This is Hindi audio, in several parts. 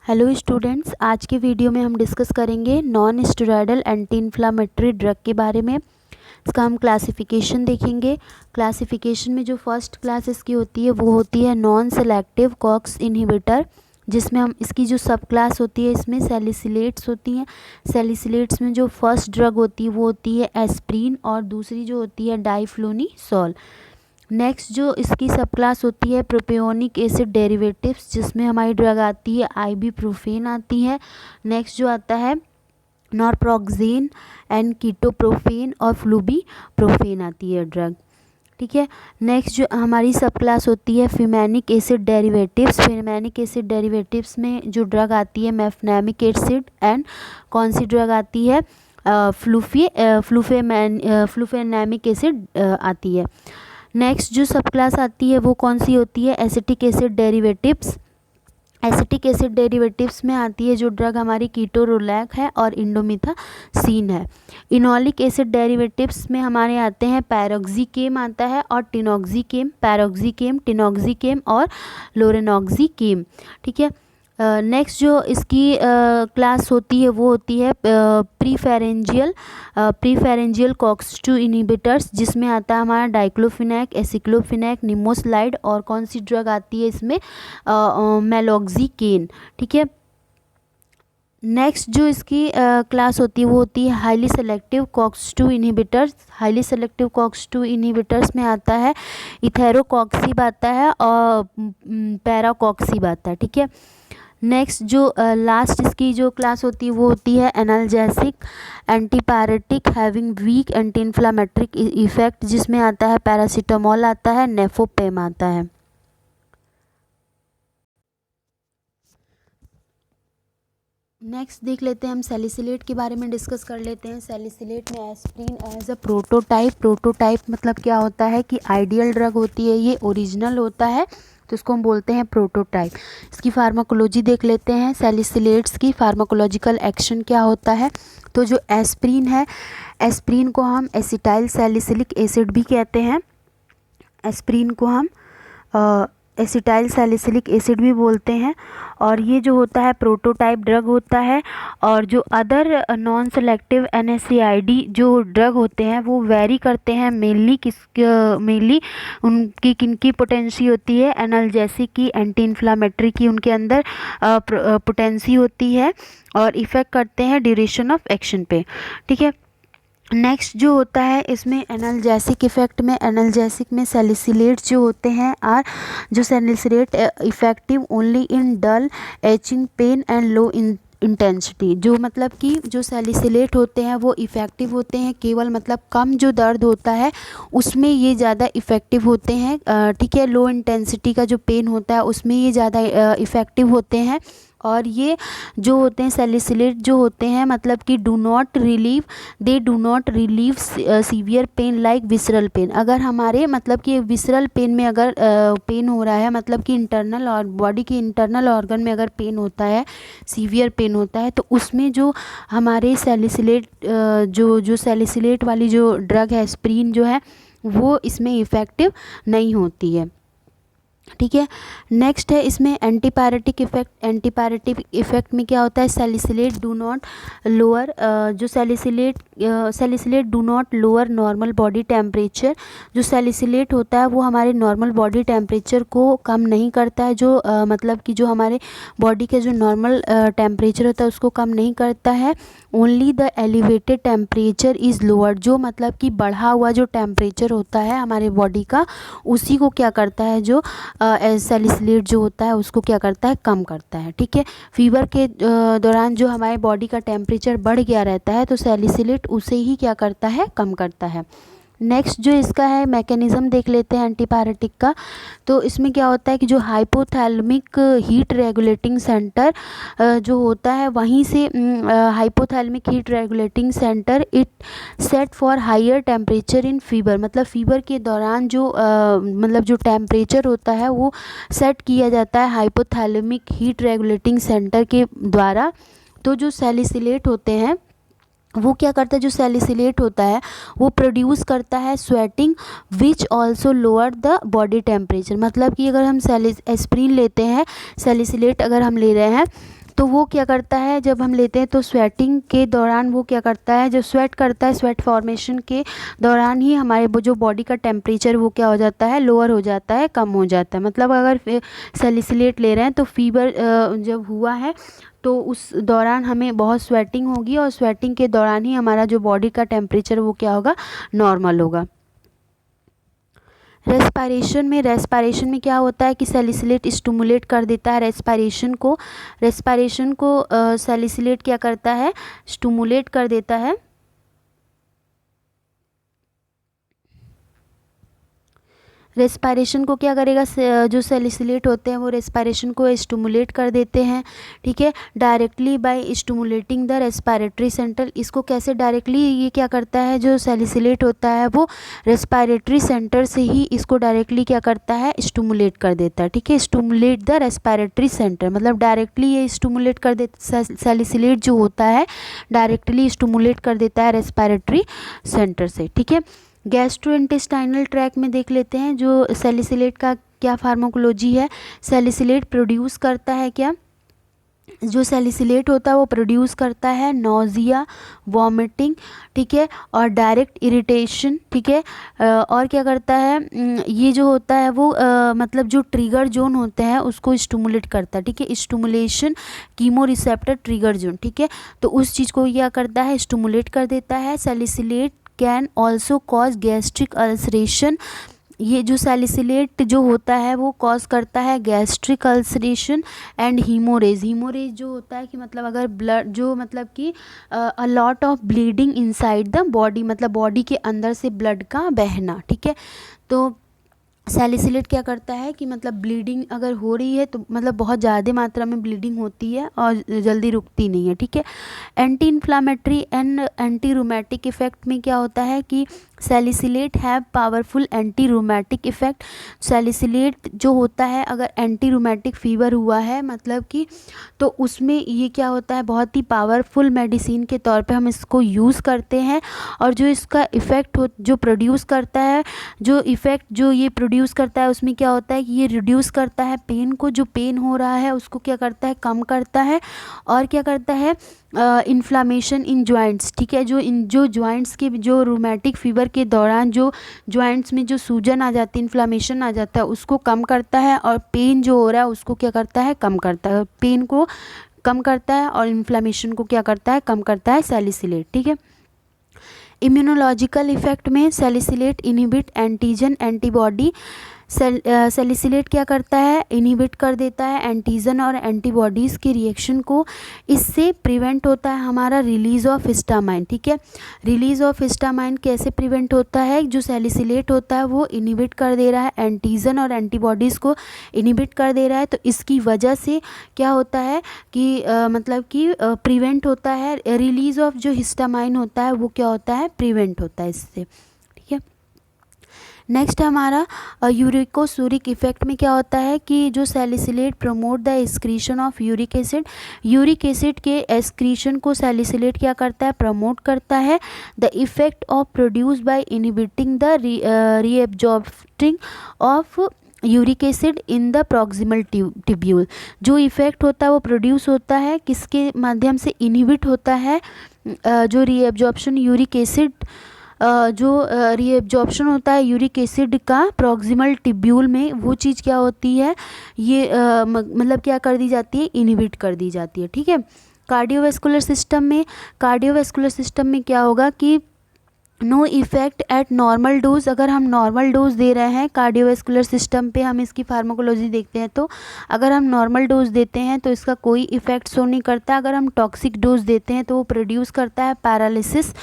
हेलो स्टूडेंट्स, आज के वीडियो में हम डिस्कस करेंगे non steroidal anti inflammatory drug के बारे में। इसका हम क्लासिफिकेशन देखेंगे। क्लासिफिकेशन में जो फर्स्ट क्लास इसकी होती है वो होती है नॉन सेलेक्टिव कॉक्स इनहिबिटर, जिसमें हम इसकी जो सब क्लास होती है इसमें सैलिसिलेट्स होती हैं। सैलिसिलेट्स में जो फर्स्ट ड्रग होती है वो होती है एस्प्रिन और दूसरी जो होती है डाइफ्लोनिसोल। नेक्स्ट जो इसकी सब क्लास होती है प्रोपियोनिक एसिड डेरिवेटिव्स, जिसमें हमारी ड्रग आती है आइबुप्रोफेन आती है। नेक्स्ट जो आता है नॉरप्रॉक्सेन एंड कीटोप्रोफेन और फ्लूबीप्रोफेन आती है ड्रग। ठीक है। नेक्स्ट जो हमारी सब क्लास होती है फिमैनिक एसिड डेरिवेटिव्स। फिमैनिक एसिड डेरिवेटिव्स में जो ड्रग आती है मेफनेमिक एसिड एंड कौन सी ड्रग आती है फ्लूफेनेमिक एसिड आती है। नेक्स्ट जो सब क्लास आती है वो कौन सी होती है acetic acid derivatives. Acetic acid derivatives में आती है जो ड्रग हमारी कीटोरोलैक है और इंडोमिथासीन है। इनोलिक एसिड डेरिवेटिव्स में हमारे आते हैं पैरोक्सिकेम आता है और टिनोक्सिकेम, पैरोक्सिकेम, टिनोक्सिकेम और लोरेनोक्सिकेम। ठीक है। नेक्स्ट जो इसकी क्लास होती है वो होती है प्रीफेरेंजियल कॉक्स-2 इनहिबिटर्स, जिसमें आता है हमारा डाइक्लोफिनेक, एसिक्लोफिनेक, निमोसलाइड और कौन सी ड्रग आती है इसमें मेलोक्सिकेन। ठीक है। नेक्स्ट जो इसकी क्लास होती है वो होती है highly selective COX-2 inhibitors. Highly selective COX-2 inhibitors में आता है इथेरोकॉक्सिब आता है और पैराकॉक्सिब आता है। ठीक है। नेक्स्ट जो लास्ट इसकी जो क्लास होती है वो होती है analgesic antipyretic having weak anti inflammatory effect, जिसमें आता है पैरासीटामोल आता है, नेफोपेम आता है। नेक्स्ट देख लेते हैं हम सैलिसिलेट के बारे में डिस्कस कर लेते हैं। सैलिसिलेट में एस्प्रिन एज अ प्रोटोटाइप मतलब क्या होता है कि आइडियल ड्रग होती है, ये ओरिजिनल होता है तो इसको हम बोलते हैं प्रोटोटाइप। इसकी फार्माकोलॉजी देख लेते हैं। सैलिसिलेट्स की फार्माकोलॉजिकल एक्शन क्या होता है। तो जो एस्प्रिन है, एस्प्रिन को हम एसिटाइल सैलिसिलिक एसिड भी कहते हैं। एस्प्रिन को हम एसिटाइल सैलिसिलिक एसिड भी बोलते हैं और ये जो होता है प्रोटोटाइप ड्रग होता है। और जो अदर नॉन सेलेक्टिव एनएसएआईडी जो ड्रग होते हैं वो वेरी करते हैं मेनली उनकी किनकी पोटेंसी होती है एनाल्जेसिक की, एंटी इन्फ्लामेटरी की उनके अंदर पोटेंसी होती है और इफ़ेक्ट करते हैं ड्यूरेशन ऑफ एक्शन पे। ठीक है। नेक्स्ट जो होता है इसमें एनाल्जेसिक इफ़ेक्ट में, एनाल्जेसिक में सैलिसिलेट जो होते हैं और जो salicylate effective only in dull aching pain and low intensity. जो मतलब कि जो सैलिसिलेट होते हैं वो इफ़ेक्टिव होते हैं केवल मतलब कम जो दर्द होता है उसमें ये ज़्यादा इफ़ेक्टिव होते हैं। ठीक है। लो इंटेंसिटी का जो पेन होता है उसमें ये ज़्यादा इफ़ेक्टिव होते हैं। और ये जो होते हैं सैलिसिलेट जो होते हैं मतलब कि they do not relieve severe pain like visceral pain. अगर हमारे मतलब कि विसरल पेन में अगर पेन हो रहा है मतलब कि इंटरनल और बॉडी के इंटरनल ऑर्गन में अगर पेन होता है, सीवियर पेन होता है, तो उसमें जो हमारे सैलिसिलेट जो सैलिसिलेट वाली जो ड्रग है एस्प्रिन जो है वो इसमें इफ़ेक्टिव नहीं होती है। ठीक है। नेक्स्ट है इसमें एंटीपायरेटिक इफेक्ट। एंटीपायरेटिक इफेक्ट में क्या होता है सैलिसिलेट डू नॉट लोअर जो salicylate do not lower normal body temperature. जो सैलिसिलेट होता है वो हमारे नॉर्मल बॉडी टेम्परेचर को कम नहीं करता है। जो मतलब कि जो हमारे बॉडी का जो नॉर्मल टेम्परेचर होता है उसको कम नहीं करता है। Only the elevated temperature is lower. जो मतलब कि बढ़ा हुआ जो टेम्परेचर होता है हमारे बॉडी का उसी को क्या करता है जो सैलिसिलेट जो होता है उसको क्या करता है कम करता है। ठीक है। फीवर के दौरान जो हमारे बॉडी का टेम्परेचर बढ़ गया रहता है तो सैलिसिलेट उसे ही क्या करता है कम करता है। नेक्स्ट जो इसका है मैकेनिज़्म देख लेते हैं एंटीपायरेटिक का। तो इसमें क्या होता है कि जो हाइपोथैलेमिक हीट रेगुलेटिंग सेंटर जो होता है वहीं से hypothalamic heat regulating centre it set for higher temperature in fever. मतलब फीवर के दौरान जो मतलब जो टेम्परेचर होता है वो सेट किया जाता है हाइपोथैलेमिक हीट रेगुलेटिंग सेंटर के द्वारा। तो जो सैलिसिलेट होते हैं वो क्या करता है जो सैलिसिलेट होता है वो प्रोड्यूस करता है sweating which also lower the body temperature. मतलब कि अगर हम एस्प्रिन लेते हैं, सैलिसिलेट अगर हम ले रहे हैं तो वो क्या करता है, जब हम लेते हैं तो स्वेटिंग के दौरान वो क्या करता है, जो स्वेट करता है, स्वेट फॉर्मेशन के दौरान ही हमारे वो जो बॉडी का टेम्परेचर वो क्या हो जाता है, लोअर हो जाता है, कम हो जाता है। मतलब अगर सैलिसिलेट ले रहे हैं तो फीवर जब हुआ है तो उस दौरान हमें बहुत स्वेटिंग होगी और स्वेटिंग के दौरान ही हमारा जो बॉडी का टेम्परेचर वो क्या होगा, नॉर्मल होगा। रेस्पायरेशन में क्या होता है कि सैलिसिलेट स्टिमुलेट कर देता है रेस्पायरेशन को सैलिसिलेट क्या करता है, स्टिमुलेट कर देता है। रेस्पायरेशन को क्या करेगा, जो सैलिसिलेट होते हैं वो रेस्पायरेशन को स्टिमुलेट कर देते हैं, ठीक है, directly by stimulating the respiratory centre. इसको कैसे डायरेक्टली ये क्या करता है, जो सैलिसिलेट होता है वो रेस्पायरेटरी सेंटर से ही इसको डायरेक्टली क्या करता है, स्टिमुलेट कर देता है, ठीक है। स्टिमुलेट द रेस्पायरेटरी सेंटर मतलब डायरेक्टली ये स्टिमुलेट कर देता, सैलिसिलेट जो होता है डायरेक्टली स्टिमुलेट कर देता है रेस्पायरेटरी सेंटर से, ठीक है। गैस्ट्रोइंटेस्टाइनल ट्रैक में देख लेते हैं जो सैलिसिलेट का क्या फार्माकोलॉजी है। सैलिसिलेट प्रोड्यूस करता है क्या, जो सैलिसिलेट होता है वो प्रोड्यूस करता है नोजिया, वॉमिटिंग, ठीक है, और डायरेक्ट इरिटेशन, ठीक है। और क्या करता है, ये जो होता है वो मतलब जो ट्रिगर जोन होते हैं उसको स्टिमुलेट करता है, ठीक है। Stimulation chemo receptor trigger zone, ठीक है, तो उस चीज़ को क्या करता है, स्टिमुलेट कर देता है। Salicylate can also cause gastric ulceration. ये जो सैलिसिलेट जो होता है वो कॉज करता है गैस्ट्रिक अल्सरेशन एंड हीमोरेज जो होता है कि मतलब अगर ब्लड जो मतलब कि a lot of bleeding inside the body, मतलब बॉडी के अंदर से ब्लड का बहना, ठीक है। तो सैलिसिलेट क्या करता है कि मतलब ब्लीडिंग अगर हो रही है तो मतलब बहुत ज़्यादा मात्रा में ब्लीडिंग होती है और जल्दी रुकती नहीं है, ठीक है। Anti inflammatory and anti rheumatic effect में क्या होता है कि salicylate have powerful anti rheumatic effect. Salicylate जो होता है अगर एंटी रूमेटिक फीवर हुआ है मतलब कि तो उसमें ये क्या होता है, बहुत ही पावरफुल मेडिसिन के तौर पे हम इसको यूज़ करते हैं। और जो इसका इफ़ेक्ट जो प्रोड्यूस करता है, जो इफ़ेक्ट जो ये प्रोड्यूस करता है उसमें क्या होता है कि ये रिड्यूस करता है पेन को, जो पेन हो रहा है उसको क्या करता है, कम करता है। और क्या करता है, इन्फ्लामेशन इन जॉइंट्स, ठीक है, जो जॉइंट्स के जो रूमेटिक फीवर के दौरान जो जॉइंट्स में जो सूजन आ जाती है, इन्फ्लामेशन आ जाता है, उसको कम करता है। और पेन जो हो रहा है उसको क्या करता है, कम करता है, पेन को कम करता है और इन्फ्लामेशन को क्या करता है, कम करता है सैलिसिलेट, ठीक है। इम्यूनोलॉजिकल इफेक्ट में salicylate inhibit antigen antibody. Salicylate क्या करता है, इनहिबिट कर देता है एंटीजन और एंटीबॉडीज़ के रिएक्शन को। इससे प्रिवेंट होता है हमारा रिलीज़ ऑफ हिस्टामाइन, ठीक है। रिलीज़ ऑफ हिस्टामाइन कैसे प्रिवेंट होता है, जो सैलिसिलेट होता है वो इनहिबिट कर दे रहा है एंटीजन और एंटीबॉडीज़ को इनहिबिट कर दे रहा है, तो इसकी वजह से क्या होता है कि मतलब कि प्रिवेंट होता है, रिलीज़ ऑफ जो हिस्टामाइन होता है वो क्या होता है, प्रिवेंट होता है इससे, ठीक है। नेक्स्ट हमारा यूरिकोसूरिक इफेक्ट में क्या होता है कि जो salicylate promote the excretion of uric acid के एक्सक्रीशन को सैलिसिलेट क्या करता है, प्रमोट करता है। The effect of produce by inhibiting the reabsorbing of uric acid in the proximal tubule. जो इफेक्ट होता है वो प्रोड्यूस होता है किसके माध्यम से, इनहिबिट होता है जो रीएब्जॉर्प्शन यूरिक एसिड, जो रीएब्जॉर्प्शन होता है यूरिक एसिड का प्रॉक्सिमल ट्यूब्यूल में, वो चीज़ क्या होती है, ये मतलब क्या कर दी जाती है, इनहिबिट कर दी जाती है, ठीक है। कार्डियोवैस्कुलर सिस्टम में क्या होगा कि no effect at normal dose. अगर हम नॉर्मल डोज दे रहे हैं कार्डियोवैस्कुलर सिस्टम पे, हम इसकी फार्माकोलॉजी देखते हैं तो अगर हम नॉर्मल डोज देते हैं तो इसका कोई इफेक्ट शो नहीं करता। अगर हम टॉक्सिक डोज देते हैं तो वो प्रोड्यूस करता है पैरालिसिस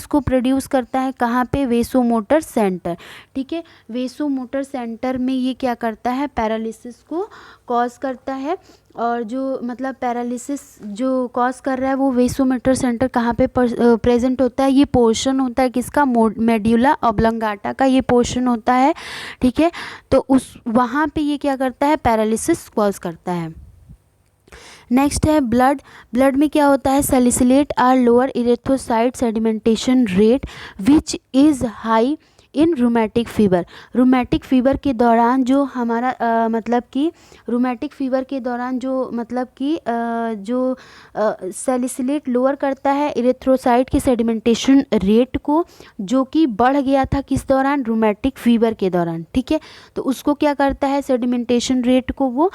को प्रोड्यूस करता है कहाँ पे, वेसोमोटर सेंटर, ठीक है। वेसोमोटर सेंटर में ये क्या करता है, पैरालिसिस को कॉज करता है। और जो मतलब पैरालिसिस जो कॉज कर रहा है वो वेसोमोटर सेंटर कहाँ पे प्रेजेंट होता है, ये पोर्शन होता है किसका, मेड्यूला ऑब्लंगाटा का ये पोर्शन होता है, ठीक है। तो उस वहाँ पे ये क्या करता है, पैरालिसिस कॉज करता है। नेक्स्ट है ब्लड में क्या होता है, salicylate are lower erythrocyte sedimentation rate which is high in rheumatic fever. Rheumatic fever के दौरान जो हमारा मतलब कि रूमेटिक फीवर के दौरान जो मतलब कि जो सैलिसिलेट लोअर करता है इरिथ्रोसाइट की सेडिमेंटेशन रेट को, जो कि बढ़ गया था किस दौरान, रूमेटिक फीवर के दौरान, ठीक है। तो उसको क्या करता है, सेडिमेंटेशन रेट को वो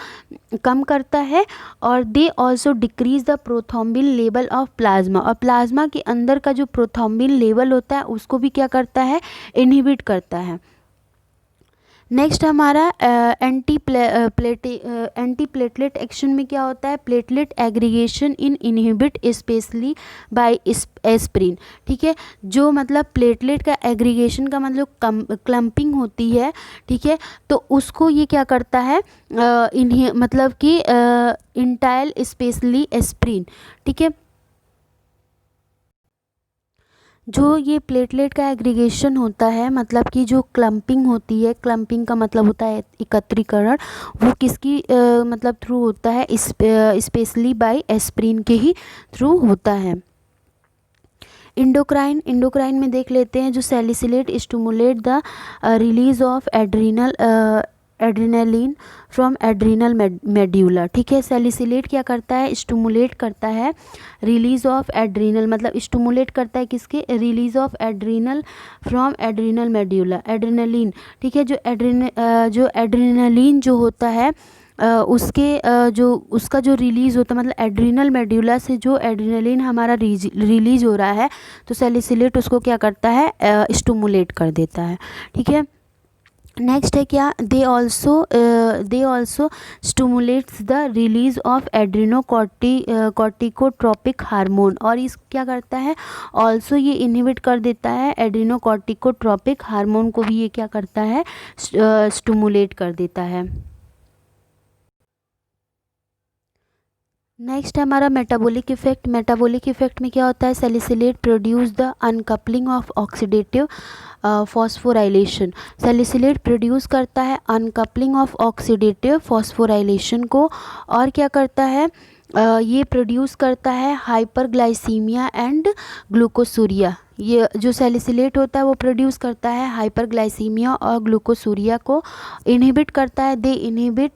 कम करता है। और they also decrease the prothrombin level of plasma, और प्लाज्मा के अंदर का जो प्रोथ्रोम्बिन लेवल होता है उसको भी क्या करता है, इनहिबिट करता है। नेक्स्ट हमारा एंटी प्लेटलेट एक्शन में क्या होता है, प्लेटलेट एग्रीगेशन इन इनहिबिट स्पेशली बाय एस्प्रिन, ठीक है। जो मतलब प्लेटलेट का एग्रीगेशन का मतलब क्लम्पिंग होती है, ठीक है, तो उसको ये क्या करता है, मतलब कि इंटाइल स्पेशली एस्प्रिन, ठीक है। जो ये प्लेटलेट का एग्रीगेशन होता है, मतलब कि जो क्लम्पिंग होती है, क्लम्पिंग का मतलब होता है एकत्रीकरण, वो किसकी मतलब थ्रू होता है, स्पेशली बाय एस्प्रिन के ही थ्रू होता है। इंडोक्राइन में देख लेते हैं, जो salicylate stimulate the release of adrenaline from adrenal medulla, ठीक है। सैलिसिलेट क्या करता है, स्टिमुलेट करता है रिलीज ऑफ एड्रीनल, मतलब स्टिमुलेट करता है किसके, release of adrenal from adrenal medulla, adrenaline, ठीक है। जो एड्रेनालिन जो होता है जो उसका जो रिलीज़ होता है, मतलब एड्रीनल मेड्यूला से जो एड्रेनालिन हमारा रिलीज़ हो रहा है, तो सैलिसिलेट उसको क्या करता है, स्टिमुलेट कर देता है, ठीक है। नेक्स्ट है क्या, they also stimulates the release of corticotropic hormone, और इस क्या करता है, ऑल्सो ये इनहिबिट कर देता है एड्रेनोकॉर्टिकोट्रोपिक हार्मोन को भी ये क्या करता है, स्टिमुलेट कर देता है। नेक्स्ट है हमारा मेटाबॉलिक इफेक्ट। मेटाबॉलिक इफेक्ट में क्या होता है, salicylate produce the uncoupling of oxidative phosphorylation. Salicylate produce करता है अनकपलिंग ऑफ ऑक्सीडेटिव फॉस्फोराइलेशन को, और क्या करता है, ये प्रोड्यूस करता है हाइपरग्लाइसीमिया एंड ग्लूकोसूरिया। ये जो सैलिसिलेट होता है वो प्रोड्यूस करता है हाइपरग्लाइसीमिया और ग्लूकोसूरिया को, इनहिबिट करता है, they inhibit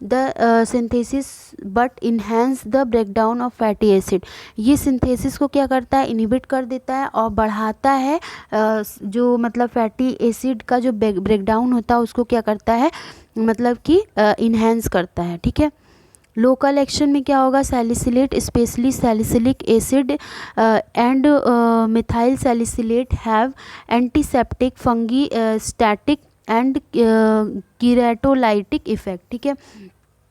the synthesis but enhance the breakdown of fatty acid. ये सिंथेसिस को क्या करता है, इनहिबिट कर देता है और बढ़ाता है जो मतलब फैटी एसिड का जो ब्रेकडाउन होता है उसको क्या करता है, मतलब कि इन्हेंस करता है, ठीक है। लोकल एक्शन में क्या होगा, salicylate specially salicylic acid and methyl salicylate have antiseptic, fungi static and keratolytic effect, ठीक है।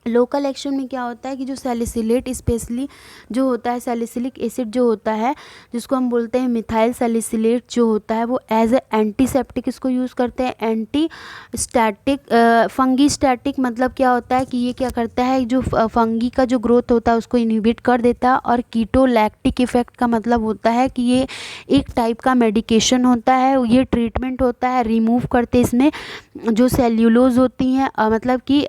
लोकल एक्शन में क्या होता है कि जो सैलिसिलेट स्पेशली जो होता है, सैलिसिलिक एसिड जो होता है, जिसको हम बोलते हैं मिथाइल सैलिसिलेट जो होता है, वो एज ए एंटीसेप्टिक इसको यूज़ करते हैं। एंटी स्टैटिक, फंगी स्टैटिक मतलब क्या होता है कि ये क्या करता है, जो फंगी का जो ग्रोथ होता है उसको इनहिबिट कर देता है। और कीटोलैक्टिक इफेक्ट का मतलब होता है कि ये एक टाइप का मेडिकेशन होता है, ये ट्रीटमेंट होता है, रिमूव करते इसमें जो सेल्यूलोज होती हैं, मतलब कि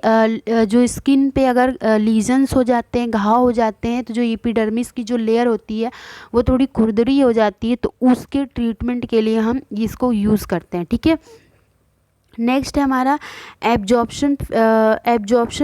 जो स्किन पे अगर लीजन्स हो जाते हैं, घाव हो जाते हैं, तो जो एपिडर्मिस की जो लेयर होती है वो थोड़ी खुरदरी हो जाती है, तो उसके ट्रीटमेंट के लिए हम इसको यूज़ करते हैं, ठीक है। नेक्स्ट है हमारा एब्जॉर्प्शन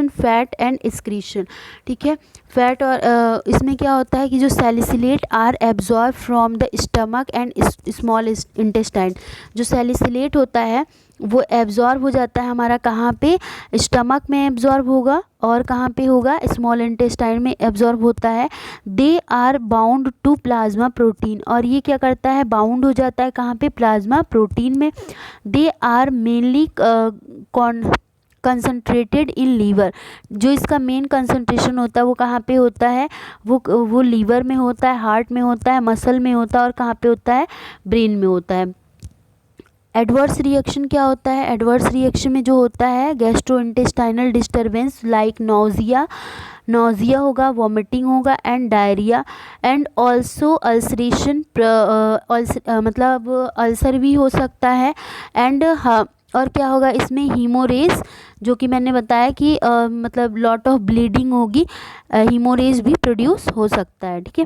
फैट एंड एक्सक्रीशन, ठीक है। फैट और इसमें क्या होता है कि जो salicylate are absorb from the stomach and small intestine. जो सैलिसिलेट होता है वो एब्जॉर्ब हो जाता है हमारा कहाँ पे, स्टमक में एब्जॉर्ब होगा, और कहाँ पे होगा, स्मॉल इंटेस्टाइन में एब्जॉर्ब होता है। They are bound to plasma protein, और ये क्या करता है, बाउंड हो जाता है कहाँ पे, प्लाज्मा प्रोटीन में। They are mainly concentrated in liver. जो इसका मेन कंसंट्रेशन होता है वो कहाँ पे होता है, वो लीवर में होता है, हार्ट में होता है, मसल में होता है, और कहाँ पे होता है, ब्रेन में होता है। एडवर्स रिएक्शन क्या होता है, एडवर्स रिएक्शन में जो होता है गैस्ट्रोइंटेस्टाइनल डिस्टर्बेंस लाइक नोजिया होगा, वॉमिटिंग होगा and diarrhoea, and also ulceration, मतलब अल्सर भी हो सकता है। एंड और क्या होगा इसमें, हीमोरेज, जो कि मैंने बताया कि मतलब लॉट ऑफ ब्लीडिंग होगी, हीमोरेज भी प्रोड्यूस हो सकता है, ठीक है।